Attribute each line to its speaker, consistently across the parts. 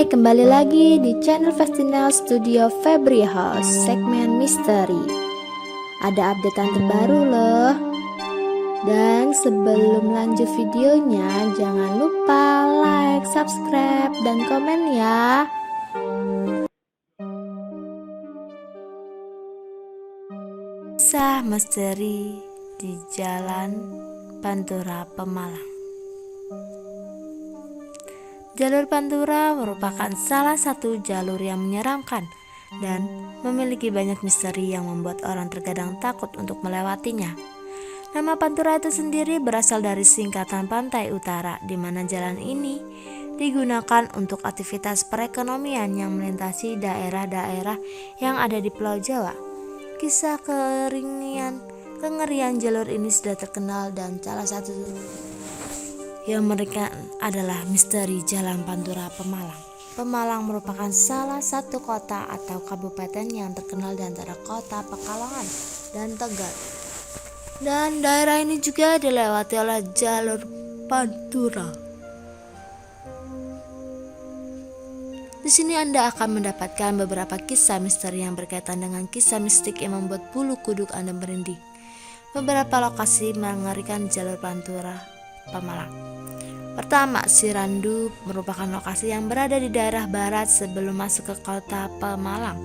Speaker 1: kembali lagi di channel Festinel Studio Febri House, segmen misteri. Ada updatean terbaru loh. Dan sebelum lanjut videonya, jangan lupa like, subscribe, dan komen ya. Kisah misteri di Jalan Pantura Pemalang. Jalur Pantura merupakan salah satu jalur yang menyeramkan dan memiliki banyak misteri yang membuat orang terkadang takut untuk melewatinya. Nama Pantura itu sendiri berasal dari singkatan Pantai Utara, di mana jalan ini digunakan untuk aktivitas perekonomian yang melintasi daerah-daerah yang ada di Pulau Jawa. Kisah kengerian jalur ini sudah terkenal dan salah satu yang mereka adalah misteri Jalan Pantura Pemalang. Pemalang merupakan salah satu kota atau kabupaten yang terkenal di antara kota Pekalongan dan Tegal. Dan daerah ini juga dilewati oleh jalur Pantura. Di sini Anda akan mendapatkan beberapa kisah misteri yang berkaitan dengan kisah mistik yang membuat bulu kuduk Anda merinding. Beberapa lokasi mengerikan jalur Pantura Pemalang. Pertama, Sirandu merupakan lokasi yang berada di daerah barat sebelum masuk ke kota Pemalang.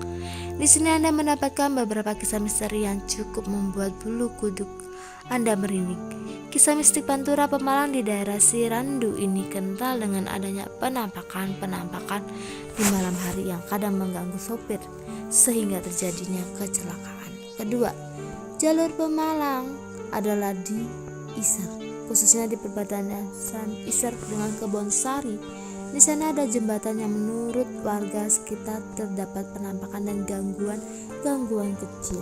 Speaker 1: Di sini Anda mendapatkan beberapa kisah misteri yang cukup membuat bulu kuduk Anda merinding. Kisah mistik Pantura Pemalang di daerah Sirandu ini kental dengan adanya penampakan di malam hari yang kadang mengganggu sopir sehingga terjadinya kecelakaan. Kedua, jalur Pemalang adalah di Iser, khususnya di perbatasan Iser dengan Kebonsari. Di sana ada jembatan yang menurut warga sekitar terdapat penampakan dan gangguan kecil.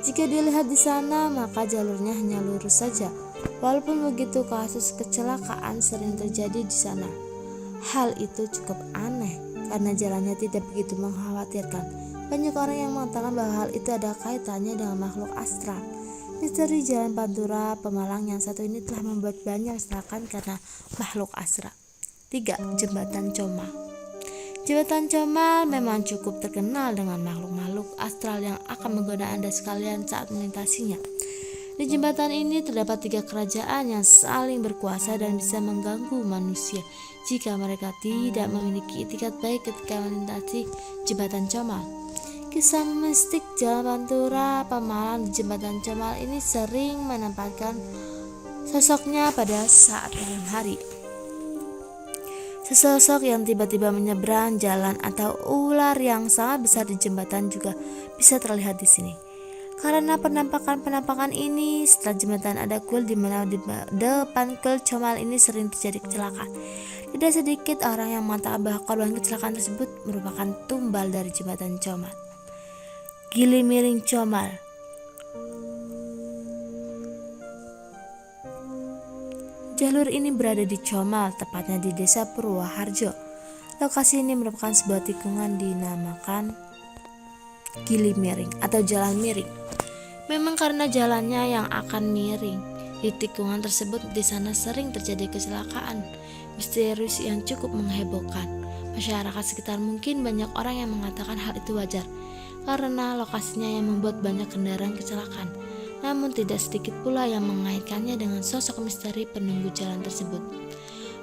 Speaker 1: Jika dilihat di sana, maka jalurnya hanya lurus saja. Walaupun begitu, kasus kecelakaan sering terjadi di sana. Hal itu cukup aneh karena jalannya tidak begitu mengkhawatirkan. Banyak orang yang mengatakan bahwa hal itu ada kaitannya dengan makhluk astral. Misteri Jalan Pantura Pemalang yang satu ini telah membuat banyak kecelakaan karena makhluk astral. 3. Jembatan Comal. Jembatan Comal memang cukup terkenal dengan makhluk-makhluk astral yang akan menggoda Anda sekalian saat melintasinya. Di jembatan ini terdapat 3 kerajaan yang saling berkuasa dan bisa mengganggu manusia jika mereka tidak memiliki itikat baik ketika melintasi jembatan Comal. Kisah mistik Jalan Pantura Pemalang di jembatan Comal ini sering menempatkan sosoknya pada saat malam hari. Sesosok yang tiba-tiba menyeberang jalan atau ular yang sangat besar di jembatan juga bisa terlihat di sini. Karena penampakan ini, setelah jembatan ada kuil di mana di depan kuil Comal ini sering terjadi kecelakaan. Tidak sedikit orang yang mengatakan bahwa korban kecelakaan tersebut merupakan tumbal dari jembatan Comal. Gili Miring Comal. Jalur ini berada di Comal, tepatnya di Desa Purwoharjo. Lokasi ini merupakan sebuah tikungan dinamakan Gili Miring atau Jalan Miring. Memang karena jalannya yang akan miring, di tikungan tersebut di sana sering terjadi kecelakaan misterius yang cukup menghebohkan. Masyarakat sekitar mungkin banyak orang yang mengatakan hal itu wajar karena lokasinya yang membuat banyak kendaraan kecelakaan. Namun tidak sedikit pula yang mengaitkannya dengan sosok misteri penunggu jalan tersebut.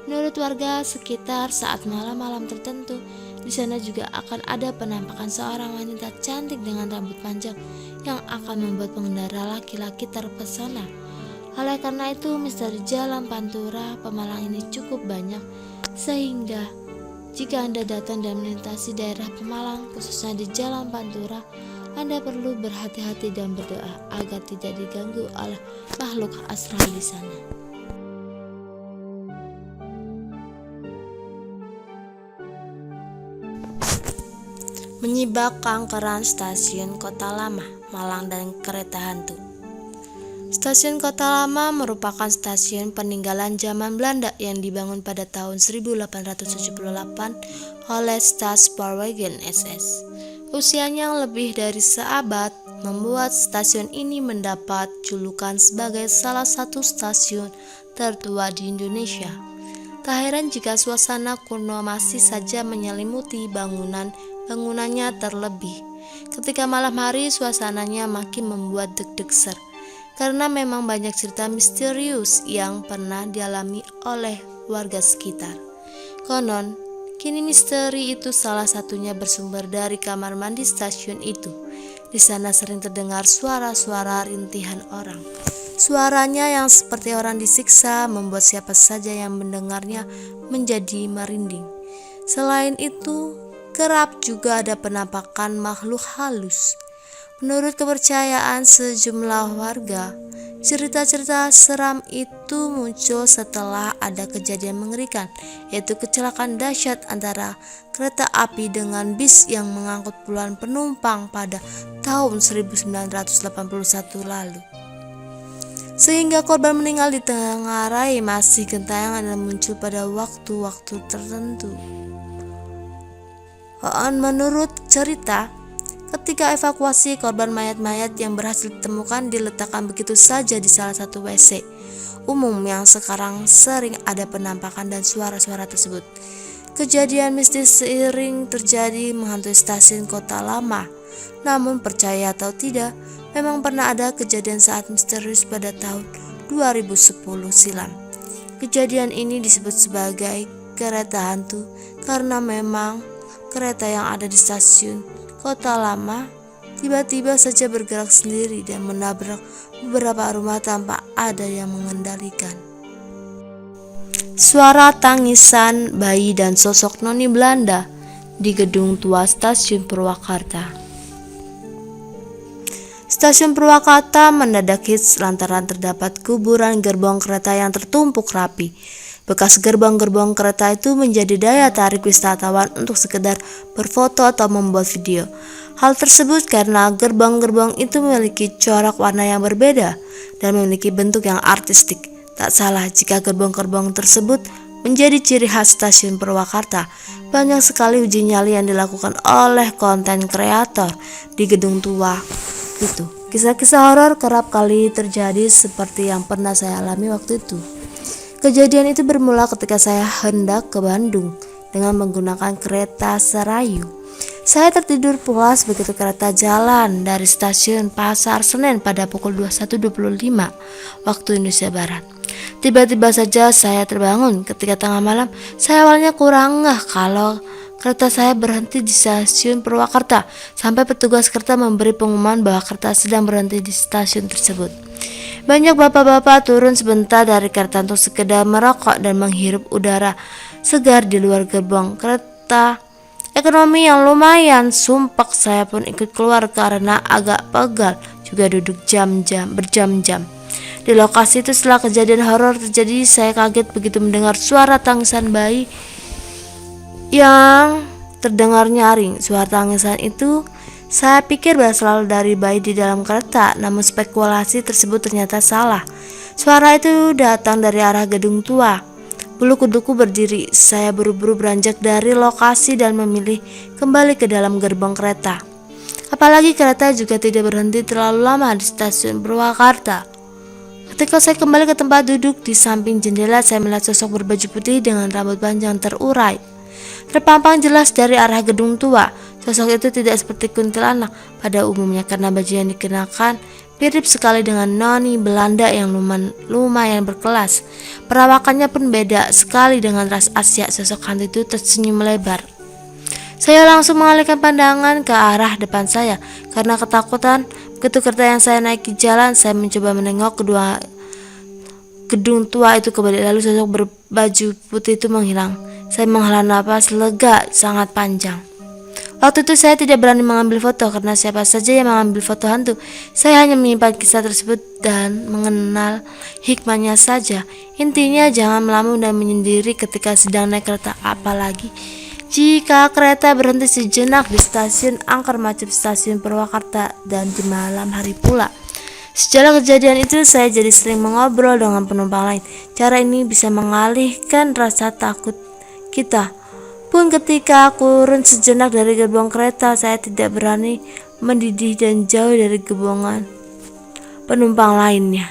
Speaker 1: Menurut warga sekitar, saat malam-malam tertentu, di sana juga akan ada penampakan seorang wanita cantik dengan rambut panjang yang akan membuat pengendara laki-laki terpesona. Oleh karena itu, misteri Jalan Pantura Pemalang ini cukup banyak, sehingga jika Anda datang dan melintasi daerah Pemalang, khususnya di Jalan Pantura, Anda perlu berhati-hati dan berdoa agar tidak diganggu oleh makhluk astral di sana. Menyibak Kankeran Stasiun Kota Lama, Malang dan Kereta Hantu. Stasiun Kota Lama merupakan stasiun peninggalan zaman Belanda yang dibangun pada tahun 1878 oleh Stadspoorwegen SS. Usianya lebih dari seabad membuat stasiun ini mendapat julukan sebagai salah satu stasiun tertua di Indonesia. Tak heran jika suasana kuno masih saja menyelimuti bangunannya, terlebih ketika malam hari suasananya makin membuat deg-deg ser, karena memang banyak cerita misterius yang pernah dialami oleh warga sekitar. Konon, kini misteri itu salah satunya bersumber dari kamar mandi stasiun itu. Di sana sering terdengar suara-suara rintihan orang. Suaranya yang seperti orang disiksa membuat siapa saja yang mendengarnya menjadi merinding. Selain itu, kerap juga ada penampakan makhluk halus. Menurut kepercayaan sejumlah warga, cerita-cerita seram itu muncul setelah ada kejadian mengerikan, yaitu kecelakaan dahsyat antara kereta api dengan bis yang mengangkut puluhan penumpang pada tahun 1981 lalu. Sehingga korban meninggal di Tenggarai masih gentayangan dan muncul pada waktu-waktu tertentu. Menurut cerita, ketika evakuasi, korban mayat-mayat yang berhasil ditemukan diletakkan begitu saja di salah satu WC umum yang sekarang sering ada penampakan dan suara-suara tersebut. Kejadian mistis seiring terjadi menghantui stasiun Kota Lama. Namun percaya atau tidak, memang pernah ada kejadian saat misterius pada tahun 2010 silam. Kejadian ini disebut sebagai kereta hantu karena memang kereta yang ada di stasiun Kota Lama tiba-tiba saja bergerak sendiri dan menabrak beberapa rumah tanpa ada yang mengendalikan. Suara tangisan bayi dan sosok noni Belanda di gedung tua stasiun Purwakarta. Stasiun Purwakarta mendadak hits lantaran terdapat kuburan gerbong kereta yang tertumpuk rapi. Bekas gerbong-gerbong kereta itu menjadi daya tarik wisatawan untuk sekedar berfoto atau membuat video. Hal tersebut karena gerbong-gerbong itu memiliki corak warna yang berbeda dan memiliki bentuk yang artistik. Tak salah jika gerbong-gerbong tersebut menjadi ciri khas stasiun Purwakarta. Banyak sekali uji nyali yang dilakukan oleh konten kreator di gedung tua itu. Kisah-kisah horor kerap kali terjadi seperti yang pernah saya alami waktu itu. Kejadian itu bermula ketika saya hendak ke Bandung dengan menggunakan kereta Serayu. Saya tertidur pulas begitu kereta jalan dari stasiun Pasar Senen pada pukul 21.25 waktu Indonesia Barat. Tiba-tiba saja saya terbangun ketika tengah malam. Saya awalnya kurang ngeh kalau kereta saya berhenti di stasiun Purwakarta sampai petugas kereta memberi pengumuman bahwa kereta sedang berhenti di stasiun tersebut. Banyak bapak-bapak turun sebentar dari kereta untuk sekedar merokok dan menghirup udara segar di luar gerbong kereta ekonomi yang lumayan sumpek. Saya pun ikut keluar karena agak pegal, juga duduk berjam-jam. Di lokasi itu setelah kejadian horor terjadi, saya kaget begitu mendengar suara tangisan bayi yang terdengar nyaring. Suara tangisan itu saya pikir berasal dari bayi di dalam kereta, namun spekulasi tersebut ternyata salah. Suara itu datang dari arah gedung tua. Bulu kuduku berdiri. Saya buru-buru beranjak dari lokasi dan memilih kembali ke dalam gerbong kereta. Apalagi kereta juga tidak berhenti terlalu lama di stasiun Purwakarta. Ketika saya kembali ke tempat duduk di samping jendela, saya melihat sosok berbaju putih dengan rambut panjang terurai terpampang jelas dari arah gedung tua. Sosok itu tidak seperti kuntilanak pada umumnya karena baju yang dikenakan mirip sekali dengan noni Belanda yang lumayan berkelas. Perawakannya pun beda sekali dengan ras Asia. Sosok hantu itu tersenyum lebar. Saya langsung mengalihkan pandangan ke arah depan saya karena ketakutan. Begitu kereta yang saya naiki jalan, saya mencoba menengok kedua gedung tua itu kembali, lalu sosok berbaju putih itu menghilang. Saya menghela napas lega sangat panjang. Waktu itu saya tidak berani mengambil foto karena siapa saja yang mengambil foto hantu. Saya hanya menyimpan kisah tersebut dan mengenal hikmahnya saja. Intinya jangan melamun dan menyendiri ketika sedang naik kereta, apalagi jika kereta berhenti sejenak di stasiun angker macet stasiun Purwakarta dan di malam hari pula. Sejak kejadian itu saya jadi sering mengobrol dengan penumpang lain. Cara ini bisa mengalihkan rasa takut kita. Pun ketika aku turun sejenak dari gerbong kereta, saya tidak berani mendidih dan jauh dari gerbongan penumpang lainnya.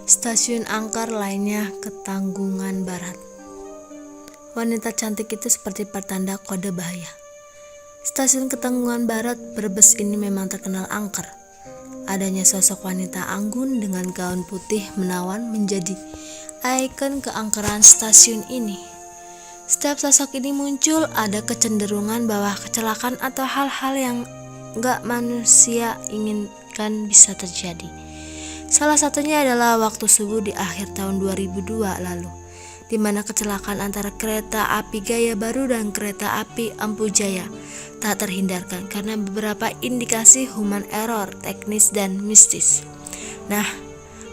Speaker 1: Stasiun angker lainnya Ketanggungan Barat. Wanita cantik itu seperti pertanda kode bahaya. Stasiun Ketanggungan Barat Brebes ini memang terkenal angker. Adanya sosok wanita anggun dengan gaun putih menawan menjadi ikon keangkeran stasiun ini. Setiap sosok ini muncul, ada kecenderungan bahwa kecelakaan atau hal-hal yang gak manusia inginkan bisa terjadi. Salah satunya adalah waktu subuh di akhir tahun 2002 lalu, di mana kecelakaan antara kereta api Gaya Baru dan kereta api Empu Jaya tak terhindarkan karena beberapa indikasi human error, teknis dan mistis. Nah,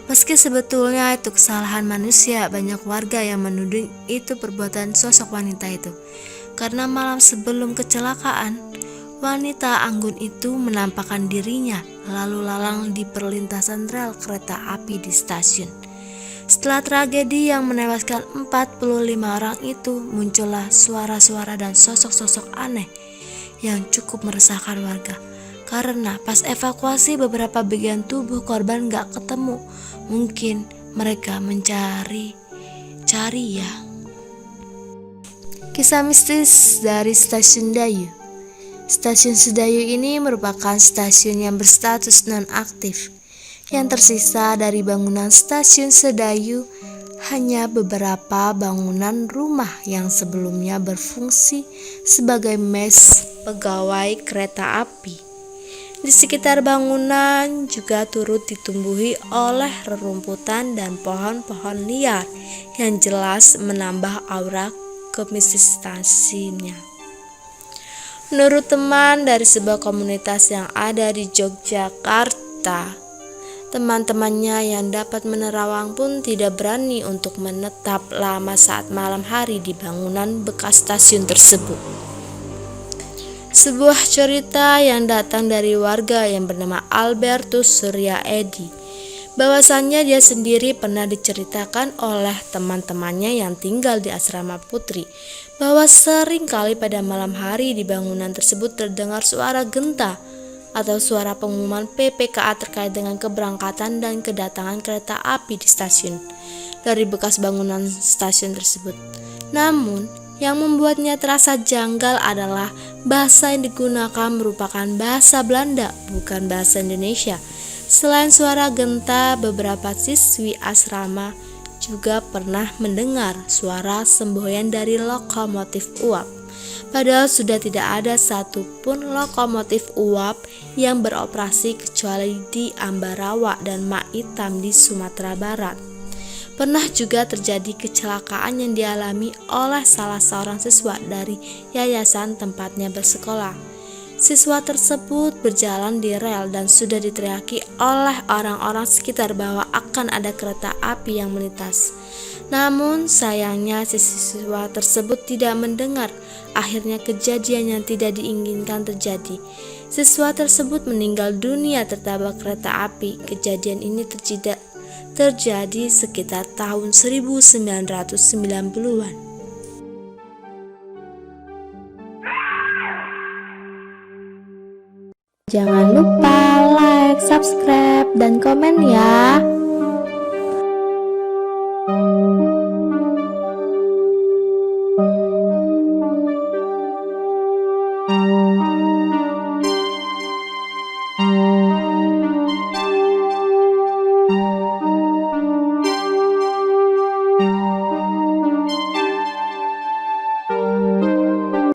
Speaker 1: meski sebetulnya itu kesalahan manusia, banyak warga yang menuding itu perbuatan sosok wanita itu. Karena malam sebelum kecelakaan, wanita anggun itu menampakkan dirinya lalu lalang di perlintasan rel kereta api di stasiun. Setelah tragedi yang menewaskan 45 orang itu, muncullah suara-suara dan sosok-sosok aneh yang cukup meresahkan warga. Karena pas evakuasi beberapa bagian tubuh korban gak ketemu. Mungkin mereka mencari ya. Kisah mistis dari Stasiun Dayu. Stasiun Sedayu ini merupakan stasiun yang berstatus non-aktif. Yang tersisa dari bangunan Stasiun Sedayu hanya beberapa bangunan rumah yang sebelumnya berfungsi sebagai mes pegawai kereta api. Di sekitar bangunan juga turut ditumbuhi oleh rerumputan dan pohon-pohon liar yang jelas menambah aura kemistisasinya. Menurut teman dari sebuah komunitas yang ada di Yogyakarta, teman-temannya yang dapat menerawang pun tidak berani untuk menetap lama saat malam hari di bangunan bekas stasiun tersebut. Sebuah cerita yang datang dari warga yang bernama Albertus Surya Edi, bahwasannya dia sendiri pernah diceritakan oleh teman-temannya yang tinggal di asrama putri, bahwa sering kali pada malam hari di bangunan tersebut terdengar suara genta atau suara pengumuman PPKA terkait dengan keberangkatan dan kedatangan kereta api di stasiun dari bekas bangunan stasiun tersebut. Namun, yang membuatnya terasa janggal adalah bahasa yang digunakan merupakan bahasa Belanda, bukan bahasa Indonesia. Selain suara genta, beberapa siswi asrama juga pernah mendengar suara semboyan dari lokomotif uap. Padahal sudah tidak ada satupun lokomotif uap yang beroperasi kecuali di Ambarawa dan Maitam di Sumatera Barat. Pernah juga terjadi kecelakaan yang dialami oleh salah seorang siswa dari yayasan tempatnya bersekolah. Siswa tersebut berjalan di rel dan sudah diteriaki oleh orang-orang sekitar bahwa akan ada kereta api yang melintas. Namun sayangnya si siswa tersebut tidak mendengar. Akhirnya kejadian yang tidak diinginkan terjadi. Siswa tersebut meninggal dunia tertabrak kereta api. Kejadian ini terjadi sekitar tahun 1990-an. Jangan lupa like, subscribe, dan komen ya.